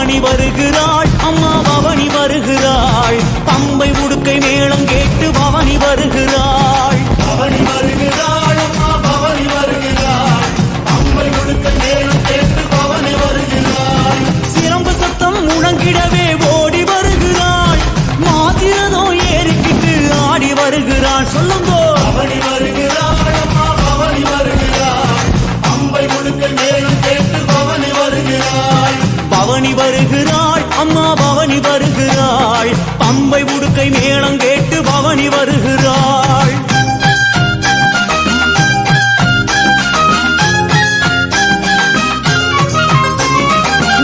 பவனி வருகிறாள் அம்மா பவனி வருகிறாள் பம்பை உடுக்கை மேளம் கேட்டு பவனி வருகிறாள் பவனி வருகிறாள் அம்மா பவனி வருகிறாள் பம்பை உடுக்கை மேளம் கேட்டு பவனி வருகிறாள் சிலம்பு சத்தம் முழங்கிடவே ஓடி வருகிறாள் மாசிரதோ ஏறிக்கிட்டு ஆடி வருகிறாள் சொல்லுங்கோ பவனி வருகிறாள் அம்மா பவனி வருகிறாள் பம்பை உடுக்கை மேளம் கேட்டு பவனி வருகிறாள் பவனி வருகிறாள் அம்மா பவனி வருகிறாள் பம்பை உடுக்கை மேளம் கேட்டு பவனி வருகிறாள்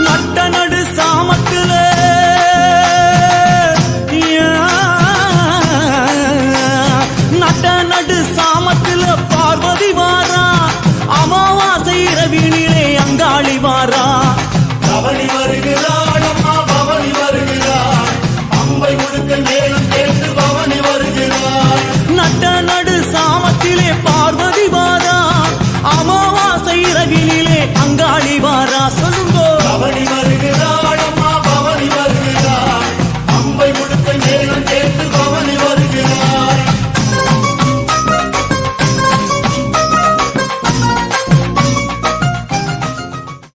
நட்ட நடு சாமத்துல நட்ட நடு சாமத்துல பார்வதி வாரா அமாவாசை இரவினிலே அங்காளி வாரா பவனி வருகிறாள்